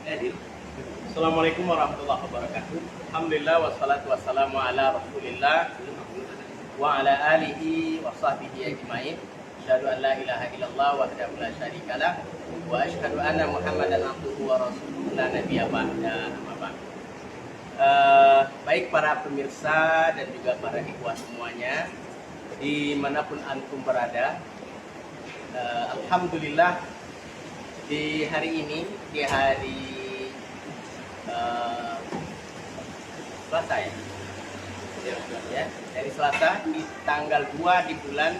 hadir. Assalamualaikum warahmatullahi wabarakatuh. Alhamdulillah wassalatu wassalamu ala Rasulillah wa ala alihi wa sahbihi ajmain. Asyhadu an la ilaha illallah wahdahu la syarikalah wa asyhadu anna Muhammadan abduhu wa rasuluhu la nabiyya ba'da. Amma ba'd. Baik para pemirsa dan juga para ikhwah semuanya dimanapun antum berada, alhamdulillah di hari ini, di hari Selasa ya, dari Selasa di tanggal 2 di bulan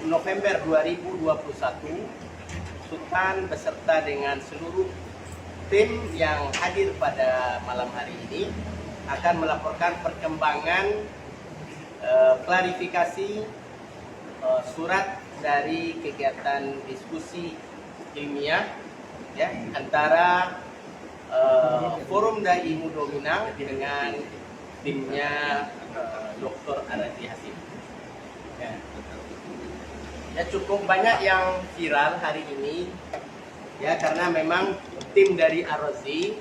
November 2021, Sultan beserta dengan seluruh tim yang hadir pada malam hari ini akan melaporkan perkembangan klarifikasi surat dari kegiatan diskusi ilmiah ya antara Forum Dai Muda Minang dengan timnya Dr. Arazi Hasim. Ya, cukup banyak yang viral hari ini ya, karena memang tim dari Arazi,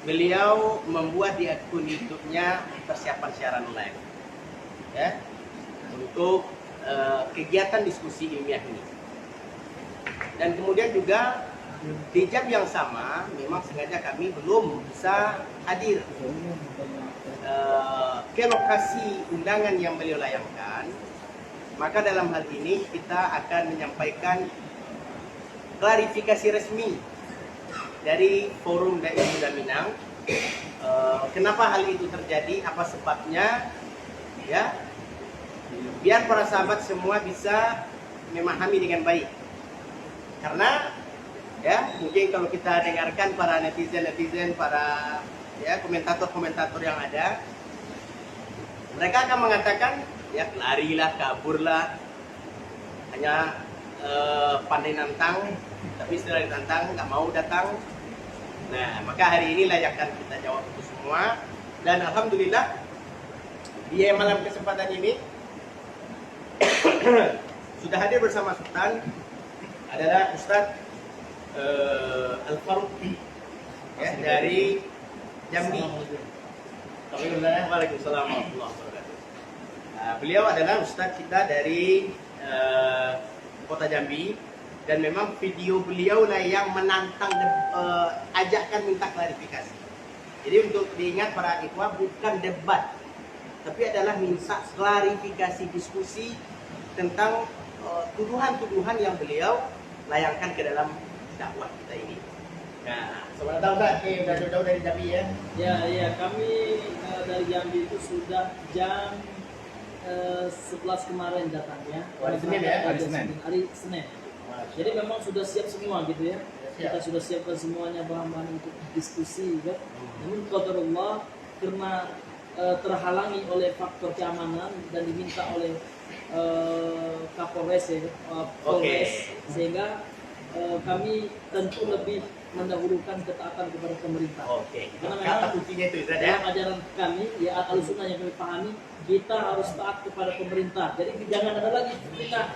beliau membuat di akun YouTube-nya persiapan siaran live ya untuk kegiatan diskusi ilmiah ini. Dan kemudian juga di jam yang sama memang sengaja kami belum bisa hadir ke lokasi undangan yang beliau layangkan. Maka dalam hal ini kita akan menyampaikan klarifikasi resmi dari Forum Dai Muda Minang. Kenapa hal itu terjadi, apa sebabnya ya, biar para sahabat semua bisa memahami dengan baik. Karena ya, mungkin kalau kita dengarkan para netizen, para ya komentator yang ada, mereka akan mengatakan ya larilah, kaburlah, hanya pandai nantang, tapi setelah ditantang nggak mau datang. Nah, maka hari ini layakkan kita jawab itu semua. Dan alhamdulillah di malam kesempatan ini sudah hadir bersama Sultan adalah Ustadz Al-Faruqi ya, dari Jambi. Waalaikumsalam warahmatullahi wabarakatuh. Beliau adalah Ustadz kita dari Kota Jambi, dan memang video beliau lah yang menantang ajakan minta klarifikasi. Jadi untuk diingat para ikhwah, bukan debat, tapi adalah minta klarifikasi, diskusi tentang tuduhan-tuduhan yang beliau layangkan ke dalam dakwah kita ini. Nah, selamat datang Ustaz. Udah jauh-jauh dari Jambi ya? Ya, kami dari Jambi itu sudah jam 11 kemarin datangnya. Hari Senin ya? Hari Senin. Jadi memang sudah siap semua gitu ya. Kita sudah siapkan semuanya bahan-bahan untuk diskusi kan. Namun qadarullah karena terhalangi oleh faktor keamanan dan diminta oleh Kapolres ya, Polres, sehingga kami tentu lebih mendahulukan ketaatan kepada pemerintah. Karena memang kata kuncinya itu ya. dalam ajaran kami ya Ahlussunnah yang kami pahami, kita harus taat kepada pemerintah. Jadi jangan ada lagi fitnah,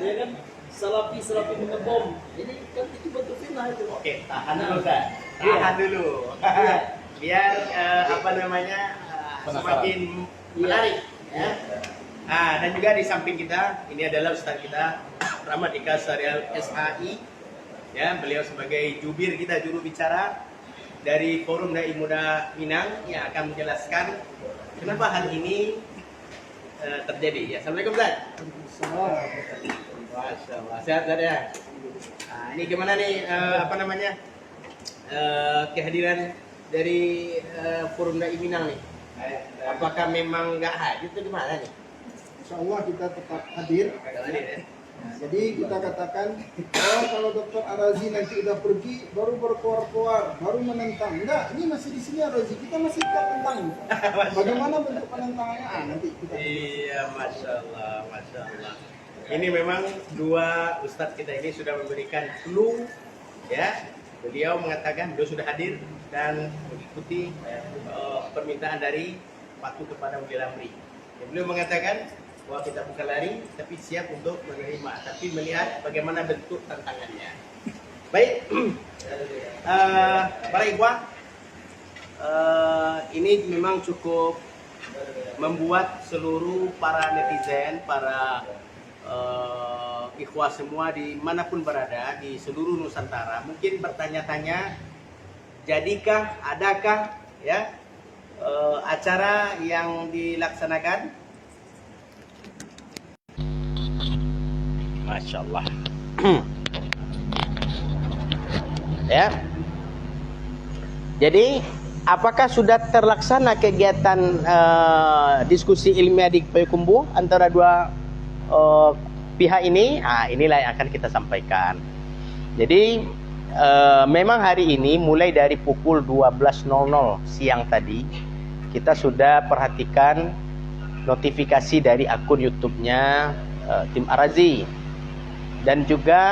ya kan? Salafi mengebom. Ini kan itu bentuk fitnah itu. Tahan dulu Ustaz. Tahan dulu. Biar apa namanya semakin menarik ya. Dan juga di samping kita ini adalah Ustaz kita Rahmat Ika Syarial SHI ya, beliau sebagai jubir kita, juru bicara dari Forum Dai Muda Minang yang akan menjelaskan kenapa hal ini terjadi ya. Assalamualaikum Ustaz. Masya Allah, sehat Ustaz ya. Ini gimana nih apa namanya kehadiran dari Forum Dai Minang nih? Apakah memang nggak hadir atau gimana nih? Insya Allah kita tetap hadir. Nah, jadi kita katakan, kalau Dr. Arazi nanti udah pergi, baru berkoar-koar, baru menentang. Enggak, ini masih di sini Arazi, kita masih tetap tentang. Bagaimana bentuk penentangannya? Nanti kita. Iya, masya Allah. Ini memang dua ustadz kita ini sudah memberikan clue ya. Beliau mengatakan beliau sudah hadir dan mengikuti permintaan dari patuh kepada Wali Amri. Beliau mengatakan bahwa kita bukan lari, tapi siap untuk menerima, tapi melihat bagaimana bentuk tantangannya. Baik, para ikhwah, ini memang cukup membuat seluruh para netizen, para ikhwah semua dimanapun berada di seluruh Nusantara mungkin bertanya-tanya, jadikah, adakah ya acara yang dilaksanakan? Masya Allah. Ya. Jadi apakah sudah terlaksana kegiatan diskusi ilmiah di Payakumbuh antara dua pihak ini? Inilah yang akan kita sampaikan. Jadi memang hari ini mulai dari pukul 12.00 siang tadi kita sudah perhatikan notifikasi dari akun YouTube-nya tim Arazi, dan juga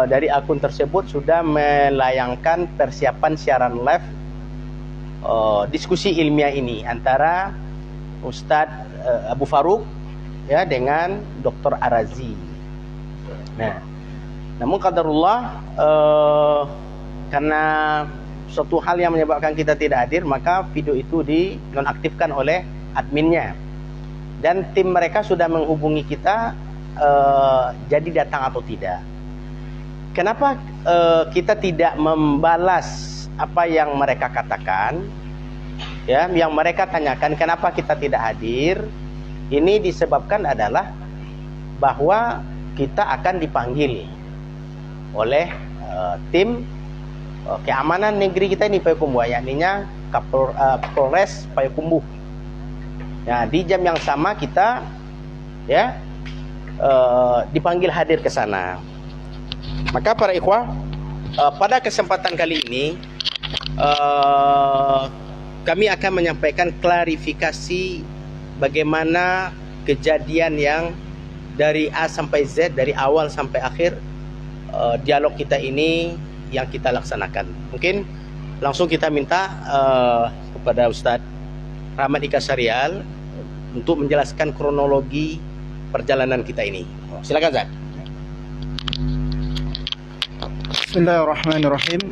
dari akun tersebut sudah melayangkan persiapan siaran live diskusi ilmiah ini antara Ustadz Abu Faruk ya dengan Dr. Arazi. Nah, namun qadarullah karena suatu hal yang menyebabkan kita tidak hadir, maka video itu dinonaktifkan oleh adminnya, dan tim mereka sudah menghubungi kita jadi datang atau tidak. Kenapa kita tidak membalas apa yang mereka katakan, ya, yang mereka tanyakan kenapa kita tidak hadir? Ini disebabkan adalah bahwa kita akan dipanggil oleh tim keamanan negeri kita ini Payakumbuh, yakninya Polres Payakumbuh. Nah, di jam yang sama kita ya dipanggil hadir ke sana. Maka para ikhwah, pada kesempatan kali ini kami akan menyampaikan klarifikasi bagaimana kejadian yang dari A sampai Z, dari awal sampai akhir dialog kita ini yang kita laksanakan. Mungkin langsung kita minta kepada Ustadz Rahmat Ika Syarial untuk menjelaskan kronologi perjalanan kita ini. Silakan, Zak. Bismillahirrahmanirrahim.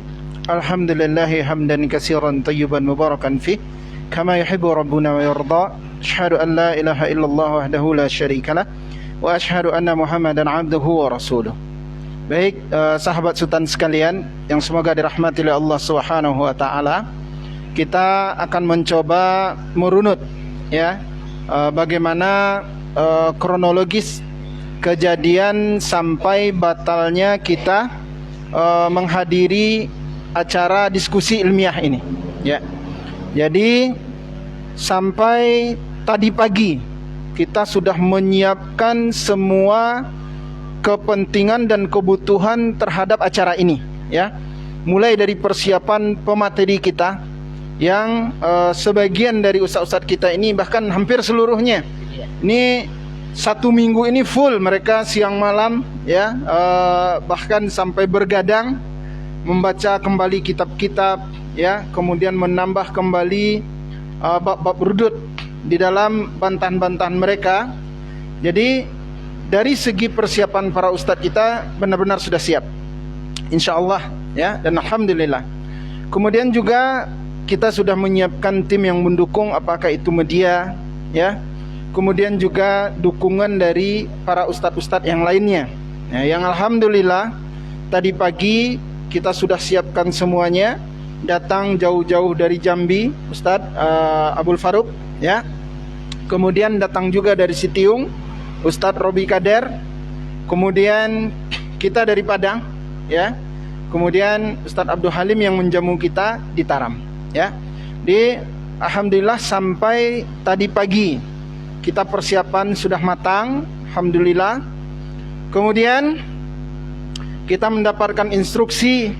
Alhamdulillahi hamdan katsiran tayyiban mubarakan fih kama yuhibbu rabbuna wa yarda. Asyhadu an la ilaha illallah wahdahu la syarikalah wa asyhadu anna Muhammadan abduhu wa rasuluh. Baik, sahabat Sultan sekalian yang semoga dirahmati oleh Allah Subhanahu wa taala, kita akan mencoba merunut ya bagaimana kronologis kejadian sampai batalnya kita menghadiri acara diskusi ilmiah ini ya. Jadi sampai tadi pagi kita sudah menyiapkan semua kepentingan dan kebutuhan terhadap acara ini ya. Mulai dari persiapan pemateri kita yang sebagian dari ustaz-ustaz kita ini bahkan hampir seluruhnya ini 1 minggu ini full, mereka siang malam ya, bahkan sampai bergadang membaca kembali kitab-kitab ya, kemudian menambah kembali bab-bab rudud di dalam bantahan-bantahan mereka. Jadi dari segi persiapan para ustadz kita benar-benar sudah siap, insyaallah ya, dan alhamdulillah. Kemudian juga kita sudah menyiapkan tim yang mendukung, apakah itu media ya, kemudian juga dukungan dari para ustadz-ustadz yang lainnya ya, yang alhamdulillah tadi pagi kita sudah siapkan semuanya, datang jauh-jauh dari Jambi Ustadz Abul Faruk ya, kemudian datang juga dari Sitiung Ustadz Robi Kader, kemudian kita dari Padang ya, kemudian Ustadz Abdul Halim yang menjamu kita di Taram ya. Di alhamdulillah sampai tadi pagi kita persiapan sudah matang, alhamdulillah. Kemudian kita mendapatkan instruksi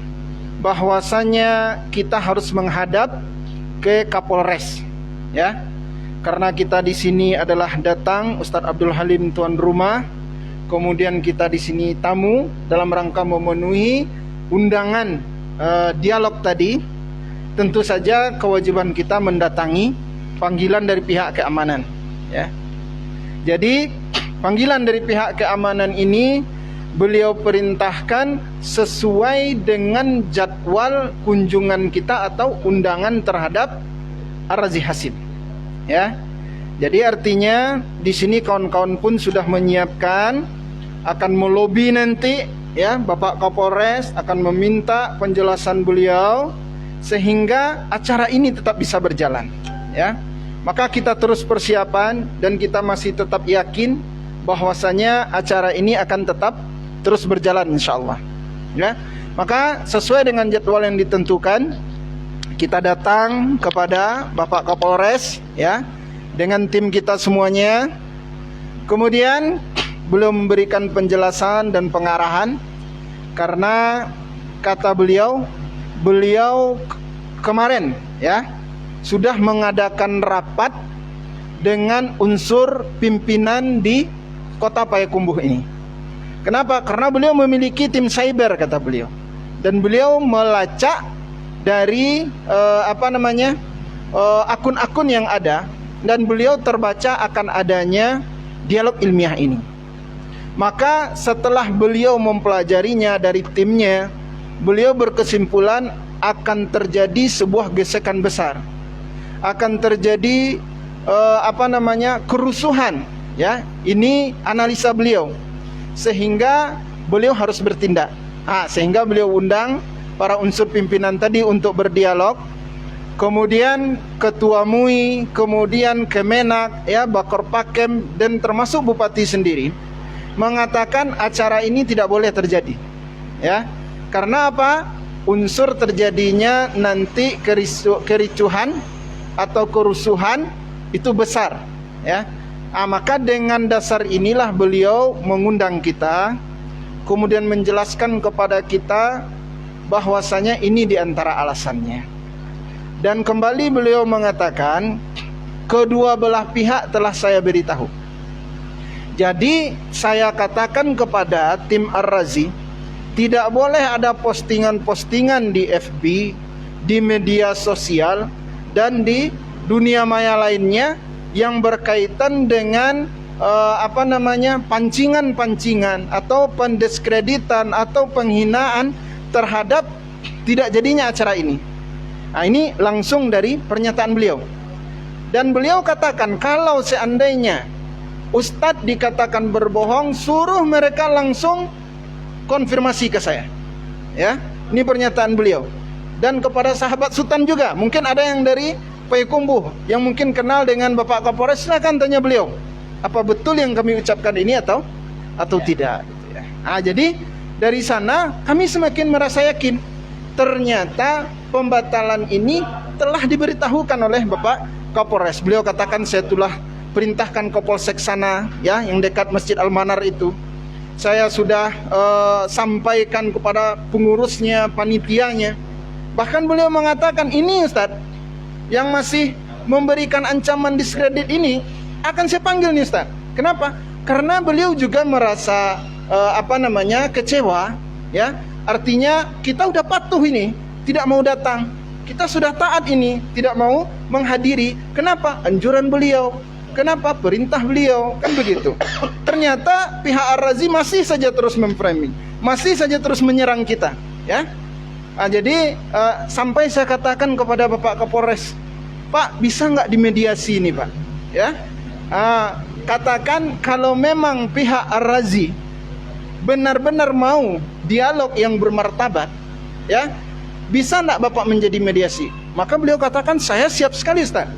bahwasanya kita harus menghadap ke Kapolres ya. Karena kita di sini adalah datang Ustadz Abdul Halim tuan rumah, kemudian kita di sini tamu dalam rangka memenuhi undangan dialog tadi. Tentu saja kewajiban kita mendatangi panggilan dari pihak keamanan ya. Jadi panggilan dari pihak keamanan ini beliau perintahkan sesuai dengan jadwal kunjungan kita atau undangan terhadap Ar-Razi Hasim. Ya. Jadi artinya di sini kawan-kawan pun sudah menyiapkan, akan melobi nanti ya, Bapak Kapolres akan meminta penjelasan beliau sehingga acara ini tetap bisa berjalan, ya. Maka kita terus persiapan dan kita masih tetap yakin bahwasanya acara ini akan tetap terus berjalan insyaallah, ya. Maka sesuai dengan jadwal yang ditentukan, kita datang kepada Bapak Kapolres ya dengan tim kita semuanya. Kemudian beliau memberikan penjelasan dan pengarahan, karena kata beliau kemarin ya sudah mengadakan rapat dengan unsur pimpinan di Kota Payakumbuh ini. Kenapa? Karena beliau memiliki tim cyber kata beliau, dan beliau melacak dari akun-akun yang ada, dan beliau terbaca akan adanya dialog ilmiah ini. Maka setelah beliau mempelajarinya dari timnya, beliau berkesimpulan akan terjadi sebuah gesekan besar, akan terjadi kerusuhan ya. Ini analisa beliau, sehingga beliau harus bertindak. Sehingga beliau undang para unsur pimpinan tadi untuk berdialog. Kemudian Ketua MUI, kemudian Kemenak, ya, Bakor Pakem, dan termasuk Bupati sendiri mengatakan acara ini tidak boleh terjadi, ya. Karena apa? Unsur terjadinya nanti kericuhan atau kerusuhan itu besar, ya. Maka dengan dasar inilah beliau mengundang kita, kemudian menjelaskan kepada kita bahwasanya ini diantara alasannya. Dan kembali beliau mengatakan, kedua belah pihak telah saya beritahu. Jadi saya katakan kepada tim Ar-Razi, tidak boleh ada postingan-postingan di FB, di media sosial, dan di dunia maya lainnya yang berkaitan dengan pancingan-pancingan atau pendiskreditan atau penghinaan terhadap tidak jadinya acara ini. Ini langsung dari pernyataan beliau. Dan beliau katakan, kalau seandainya Ustadz dikatakan berbohong, suruh mereka langsung konfirmasi ke saya. Ya, ini pernyataan beliau. Dan kepada sahabat Sultan juga, mungkin ada yang dari Payakumbuh yang mungkin kenal dengan Bapak Kapolres, silakan tanya beliau, apa betul yang kami ucapkan ini atau tidak. Jadi dari sana kami semakin merasa yakin, ternyata pembatalan ini telah diberitahukan oleh Bapak Kapolres. Beliau katakan, saya telah perintahkan Kapolsek sana ya, yang dekat Masjid Al-Manar itu. Saya sudah sampaikan kepada pengurusnya, panitianya. Bahkan beliau mengatakan, ini Ustadz yang masih memberikan ancaman diskredit ini akan saya panggil nih Ustadz. Kenapa? Karena beliau juga merasa kecewa ya. Artinya kita udah patuh ini, tidak mau datang. Kita sudah taat ini, tidak mau menghadiri. Kenapa? Anjuran beliau. Kenapa? Perintah beliau. Kan begitu. Ternyata pihak Ar-Razi masih saja terus memframing, masih saja terus menyerang kita, ya. Jadi sampai saya katakan kepada Bapak Kapolres, Pak, bisa nggak dimediasi ini, Pak? Ya. Katakan kalau memang pihak Ar-Razi benar-benar mau dialog yang bermartabat, ya, bisa nggak Bapak menjadi mediasi? Maka beliau katakan, saya siap sekali Ustaz.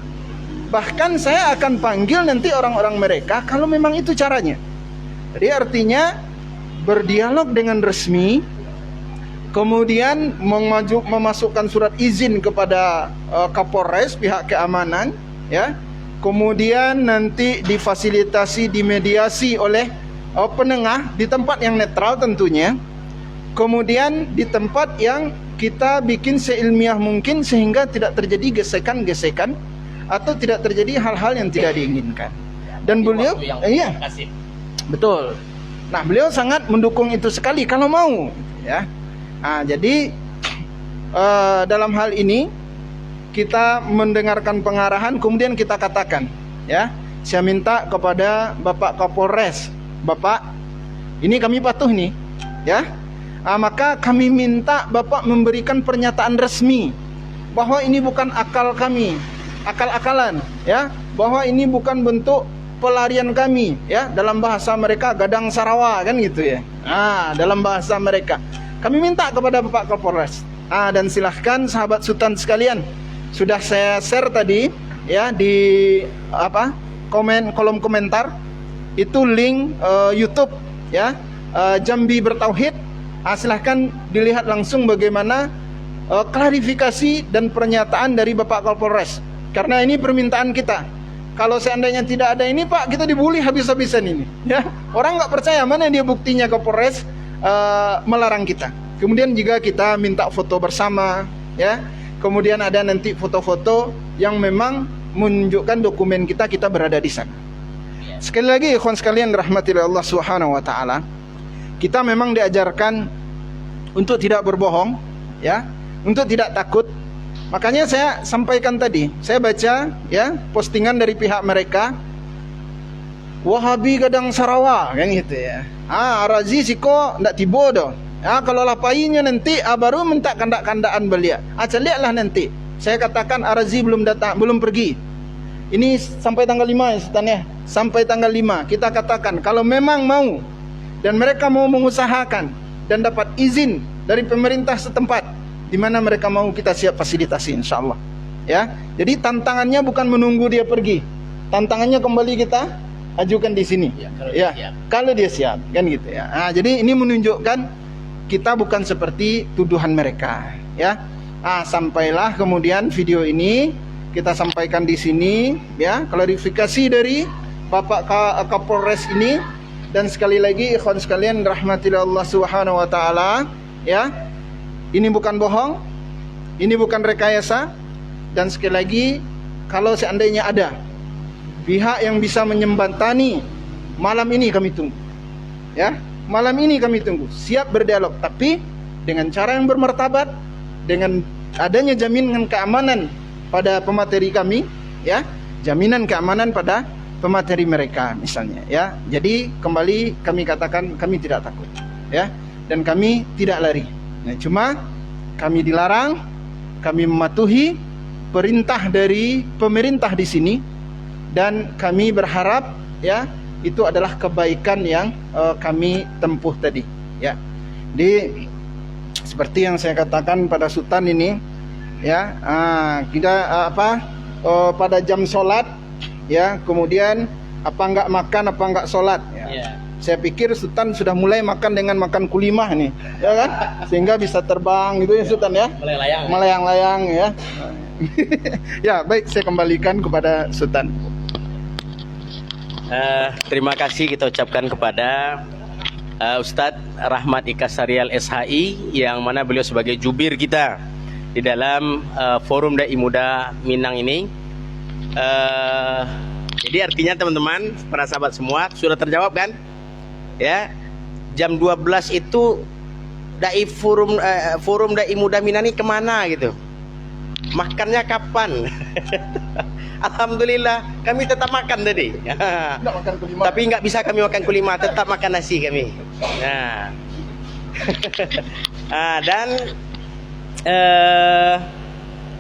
Bahkan saya akan panggil nanti orang-orang mereka kalau memang itu caranya. Jadi artinya berdialog dengan resmi, kemudian memasukkan surat izin kepada Kapolres, pihak keamanan, ya. Kemudian nanti difasilitasi, dimediasi oleh penengah di tempat yang netral tentunya. Kemudian di tempat yang kita bikin seilmiah mungkin sehingga tidak terjadi gesekan-gesekan atau tidak terjadi hal-hal yang tidak diinginkan. Dan beliau betul. Nah, beliau sangat mendukung itu sekali kalau mau, ya. Jadi dalam hal ini kita mendengarkan pengarahan, kemudian kita katakan, ya, saya minta kepada Bapak Kapolres, Bapak, ini kami patuh nih, ya. Maka kami minta Bapak memberikan pernyataan resmi bahwa ini bukan akal kami, akal-akalan, ya, bahwa ini bukan bentuk pelarian kami, ya, dalam bahasa mereka gadang sarawa kan gitu ya. Dalam bahasa mereka kami minta kepada Bapak Kapolres. Dan silahkan sahabat Sultan sekalian, sudah saya share tadi ya di kolom komentar itu link YouTube ya, Jambi Bertauhid. Silahkan dilihat langsung bagaimana klarifikasi dan pernyataan dari Bapak Kapolres. Karena ini permintaan kita. Kalau seandainya tidak ada ini Pak, kita dibully habis-habisan ini. Ya, orang nggak percaya, mana dia buktinya Kapolres melarang kita. Kemudian juga kita minta foto bersama, ya. Kemudian ada nanti foto-foto yang memang menunjukkan dokumen kita berada di sana. Sekali lagi, ikhwan sekalian rahmatillah Allah Subhanahu wa taala, kita memang diajarkan untuk tidak berbohong, ya, untuk tidak takut. Makanya saya sampaikan tadi, saya baca ya postingan dari pihak mereka, Wahabi Gadang Sarawa kan gitu ya. Arazi siko ndak tibo doh. Kalau lapainya nanti baru minta kandak-kandaan belia. Lihatlah nanti. Saya katakan Arazi belum datang, belum pergi. Ini sampai tanggal 5 ya Sultan ya. Sampai tanggal 5 kita katakan kalau memang mau dan mereka mau mengusahakan dan dapat izin dari pemerintah setempat, di mana mereka mau, kita siap fasilitasi insyaallah. Ya. Jadi tantangannya bukan menunggu dia pergi. Tantangannya kembali kita ajukan di sini. Kalau dia siap kan gitu ya. Jadi ini menunjukkan kita bukan seperti tuduhan mereka, ya. Sampailah kemudian video ini kita sampaikan di sini, ya, klarifikasi dari Bapak Kapolres ini. Dan sekali lagi ikhwan sekalian rahmatillah Allah Subhanahu wa taala, ya. Ini bukan bohong, ini bukan rekayasa. Dan sekali lagi, kalau seandainya ada pihak yang bisa menyembatani, malam ini kami tunggu, ya. Malam ini kami tunggu, siap berdialog, tapi dengan cara yang bermartabat, dengan adanya jaminan keamanan pada pemateri kami, ya, jaminan keamanan pada pemateri mereka misalnya, ya. Jadi kembali kami katakan kami tidak takut, ya, dan kami tidak lari. Cuma kami dilarang, kami mematuhi perintah dari pemerintah di sini, dan kami berharap, ya, itu adalah kebaikan yang kami tempuh tadi, ya. Jadi seperti yang saya katakan pada Sultan ini, ya, kita pada jam sholat, ya, kemudian apa enggak makan, apa enggak sholat, ya. Saya pikir Sultan sudah mulai makan dengan makan kulimah nih, ya kan, sehingga bisa terbang gitu ya Sultan ya, melayang-layang ya. Ya baik, saya kembalikan kepada Sultan. Terima kasih kita ucapkan kepada Ustadz Rahmat Ika Sarial SHI, yang mana beliau sebagai jubir kita di dalam Forum Dai Muda Minang ini. Jadi artinya teman-teman, para sahabat semua, sudah terjawab kan? Ya, jam 12 itu Forum Dai Muda Minang ini kemana gitu? Makannya kapan? Alhamdulillah kami tetap makan tadi. Tapi nggak bisa kami makan kulima, tetap makan nasi kami. Dan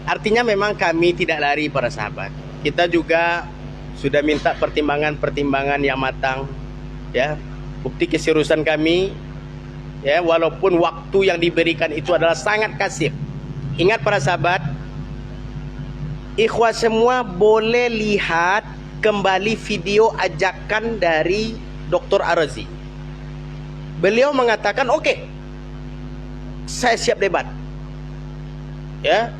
artinya memang kami tidak lari para sahabat. Kita juga sudah minta pertimbangan yang matang, ya. Bukti keseriusan kami, ya, walaupun waktu yang diberikan itu adalah sangat kasif. Ingat para sahabat, ikhwah semua boleh lihat kembali video ajakan dari Dr. Arazi. Beliau mengatakan, oke, saya siap debat, ya,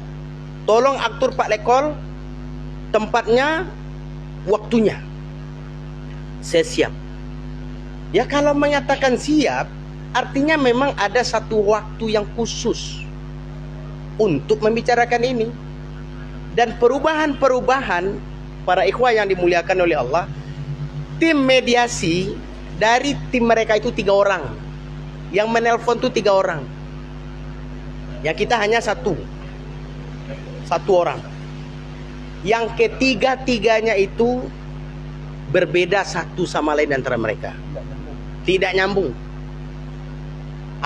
tolong atur Pak Lekol tempatnya, waktunya, saya siap. Ya, kalau menyatakan siap, artinya memang ada satu waktu yang khusus untuk membicarakan ini. Dan perubahan-perubahan, para ikhwah yang dimuliakan oleh Allah, tim mediasi dari tim mereka itu 3 orang, yang menelpon itu 3 orang, ya, kita hanya satu orang. Yang ketiga-tiganya itu berbeda satu sama lain antara mereka, tidak nyambung.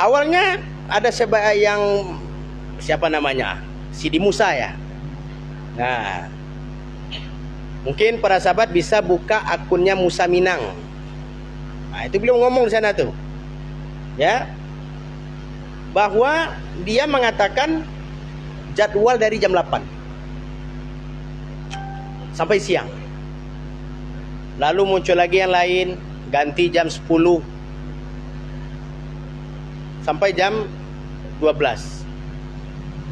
Awalnya ada yang siapa namanya? Sidi Musa ya. Nah, mungkin para sahabat bisa buka akunnya Musa Minang. Nah, itu beliau ngomong di sana tuh. Ya. Bahwa dia mengatakan jadwal dari jam 8 sampai siang. Lalu muncul lagi yang lain, ganti jam 10 sampai jam 12.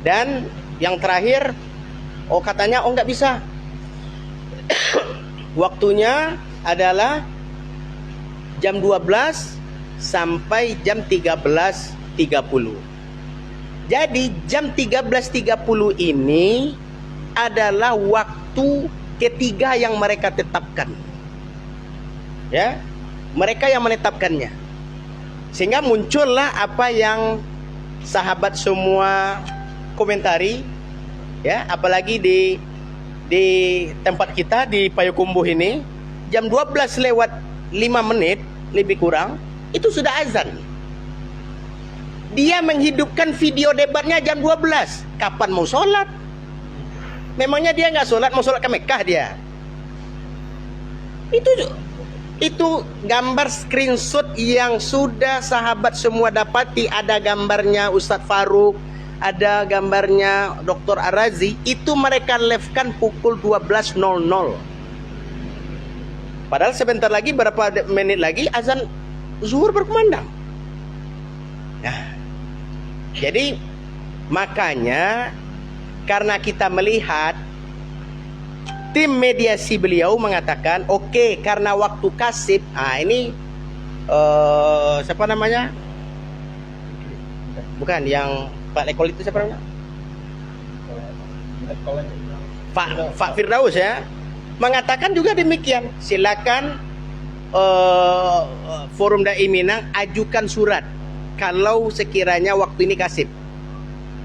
Dan yang terakhir, katanya nggak bisa. Waktunya adalah jam 12 sampai jam 13.30. Jadi jam 13.30 ini adalah waktu ketiga yang mereka tetapkan. Ya, mereka yang menetapkannya. Sehingga muncullah apa yang sahabat semua komentari, ya, apalagi di tempat kita di Payakumbuh ini, jam 12 lewat 5 menit lebih kurang itu sudah azan. Dia menghidupkan video debatnya jam 12. Kapan mau sholat? Memangnya dia nggak sholat, mau sholat ke Mekah dia? Itu gambar screenshot yang sudah sahabat semua dapati. Ada gambarnya Ustadz Faruk, ada gambarnya Dr. Arazi. Itu mereka live-kan pukul 12.00. Padahal sebentar lagi, berapa menit lagi azan zuhur berkumandang. Nah, jadi makanya karena kita melihat tim mediasi beliau mengatakan oke, karena waktu kasib. Ini siapa namanya? Bukan yang Pak Lekol itu, siapa namanya? Pak Firdaus ya, mengatakan juga demikian. Silakan Forum Dai Minang ajukan surat kalau sekiranya waktu ini kasib.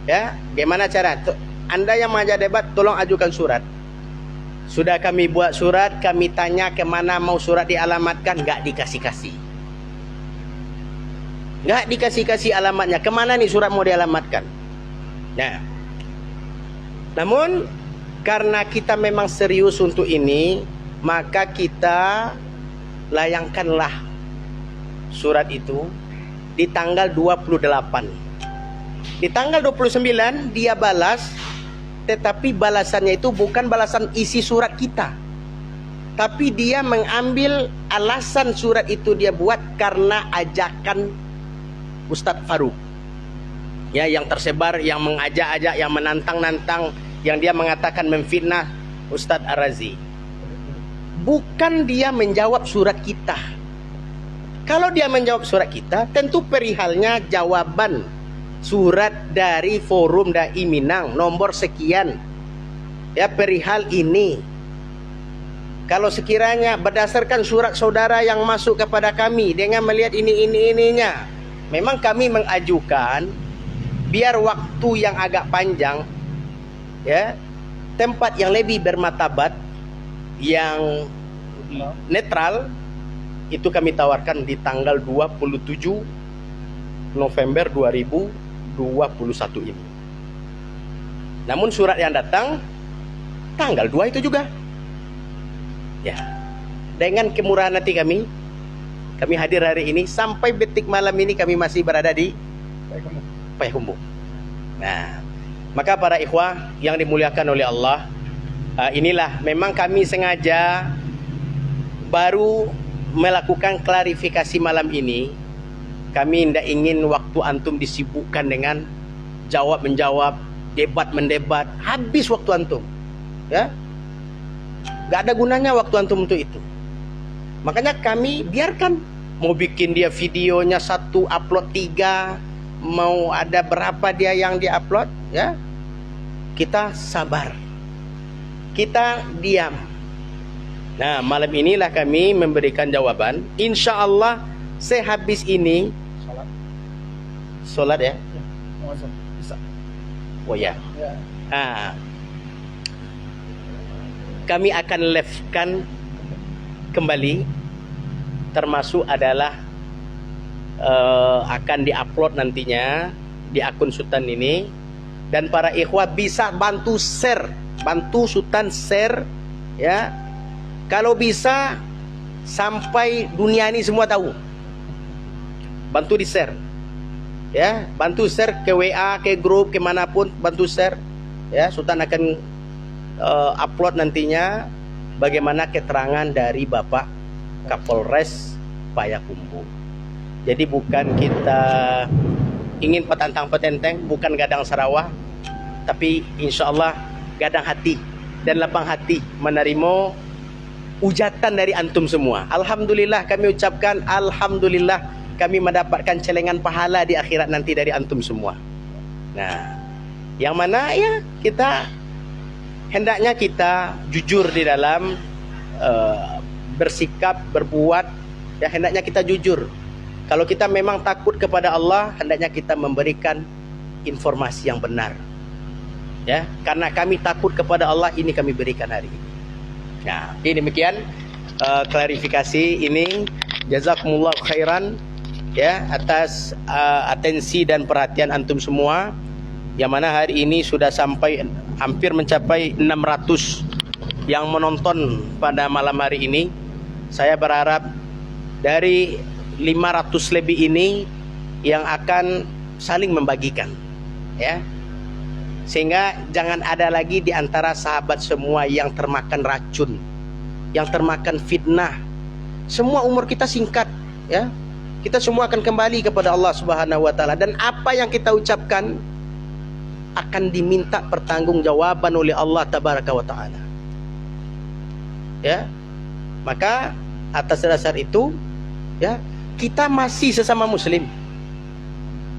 Ya, bagaimana cara? Anda yang mengajak debat, tolong ajukan surat. Sudah kami buat surat, kami tanya kemana mau surat dialamatkan, nggak dikasih-kasih. Nggak dikasih-kasih alamatnya, kemana nih surat mau dialamatkan. Nah, namun karena kita memang serius untuk ini, maka kita layangkanlah surat itu di tanggal 28. Di tanggal 29 dia balas. Tetapi balasannya itu bukan balasan isi surat kita, tapi dia mengambil alasan surat itu dia buat karena ajakan Ustadz Faruk, ya, yang tersebar, yang mengajak-ajak, yang menantang-nantang, yang dia mengatakan memfitnah Ustadz Arazi. Bukan dia menjawab surat kita. Kalau dia menjawab surat kita, tentu perihalnya jawaban surat dari Forum Dai Minang nomor sekian, ya, perihal ini. Kalau sekiranya berdasarkan surat saudara yang masuk kepada kami dengan melihat ininya, memang kami mengajukan biar waktu yang agak panjang, ya, tempat yang lebih bermartabat, yang netral, itu kami tawarkan di tanggal 27 November 2021 ini. Namun surat yang datang tanggal 2 itu juga. Ya. Dengan kemurahan hati kami hadir hari ini, sampai detik malam ini kami masih berada di Payakumbuh. Nah, maka para ikhwah yang dimuliakan oleh Allah, inilah memang kami sengaja baru melakukan klarifikasi malam ini. Kami tidak ingin waktu antum disibukkan dengan jawab-menjawab, debat-mendebat. Habis waktu antum, ya, gak ada gunanya waktu antum untuk itu. Makanya kami biarkan. Mau bikin dia videonya 1 upload 3, mau ada berapa dia yang diupload, ya, kita sabar, kita diam. Nah, malam inilah kami memberikan jawaban. Insya Allah sehabis ini sholat ya. Oh ya. Kami akan live-kan kembali, termasuk adalah akan diupload nantinya di akun Sultan ini, dan para ikhwah bisa bantu share, bantu Sultan share ya, kalau bisa sampai dunia ini semua tahu, bantu di share ya, bantu share ke WA, ke grup, kemanapun, bantu share ya. Sultan akan upload nantinya bagaimana keterangan dari Bapak Kapolres Payakumbuh. Jadi bukan kita ingin petantang petenteng, bukan gadang Sarawak, tapi insya Allah gadang hati dan lapang hati menerima ujatan dari antum semua. Alhamdulillah, kami ucapkan alhamdulillah, kami mendapatkan celengan pahala di akhirat nanti dari antum semua. Nah, yang mana ya kita hendaknya kita jujur di dalam bersikap, berbuat ya, hendaknya kita jujur. Kalau kita memang takut kepada Allah, hendaknya kita memberikan informasi yang benar. Ya, karena kami takut kepada Allah, ini kami berikan hari ini. Nah, ini demikian klarifikasi ini. Jazakumullah khairan ya atas atensi dan perhatian antum semua. Yang mana hari ini sudah sampai hampir mencapai 600 yang menonton pada malam hari ini. Saya berharap dari 500 lebih ini yang akan saling membagikan ya, sehingga jangan ada lagi di antara sahabat semua yang termakan racun, yang termakan fitnah. Semua umur kita singkat ya, kita semua akan kembali kepada Allah Subhanahu wa taala, dan apa yang kita ucapkan akan diminta pertanggungjawaban oleh Allah Tabaraka wa taala ya. Maka atas dasar itu ya, kita masih sesama muslim.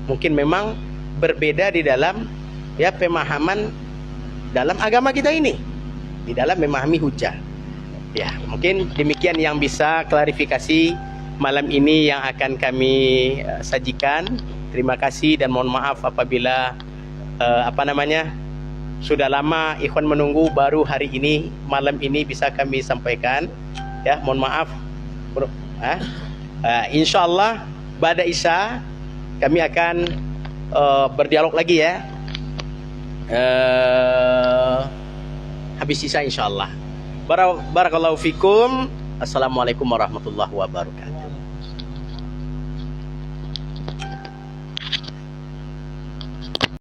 Mungkin memang berbeda di dalam ya pemahaman dalam agama kita ini, di dalam memahami hujah. Ya, mungkin demikian yang bisa klarifikasi malam ini yang akan kami sajikan. Terima kasih dan mohon maaf apabila sudah lama ikhwan menunggu, baru hari ini malam ini bisa kami sampaikan. Ya, mohon maaf. Insyaallah pada Isya kami akan berdialog lagi ya. Habis Isya insyaallah. Barakallahu fikum. Assalamualaikum warahmatullahi wabarakatuh.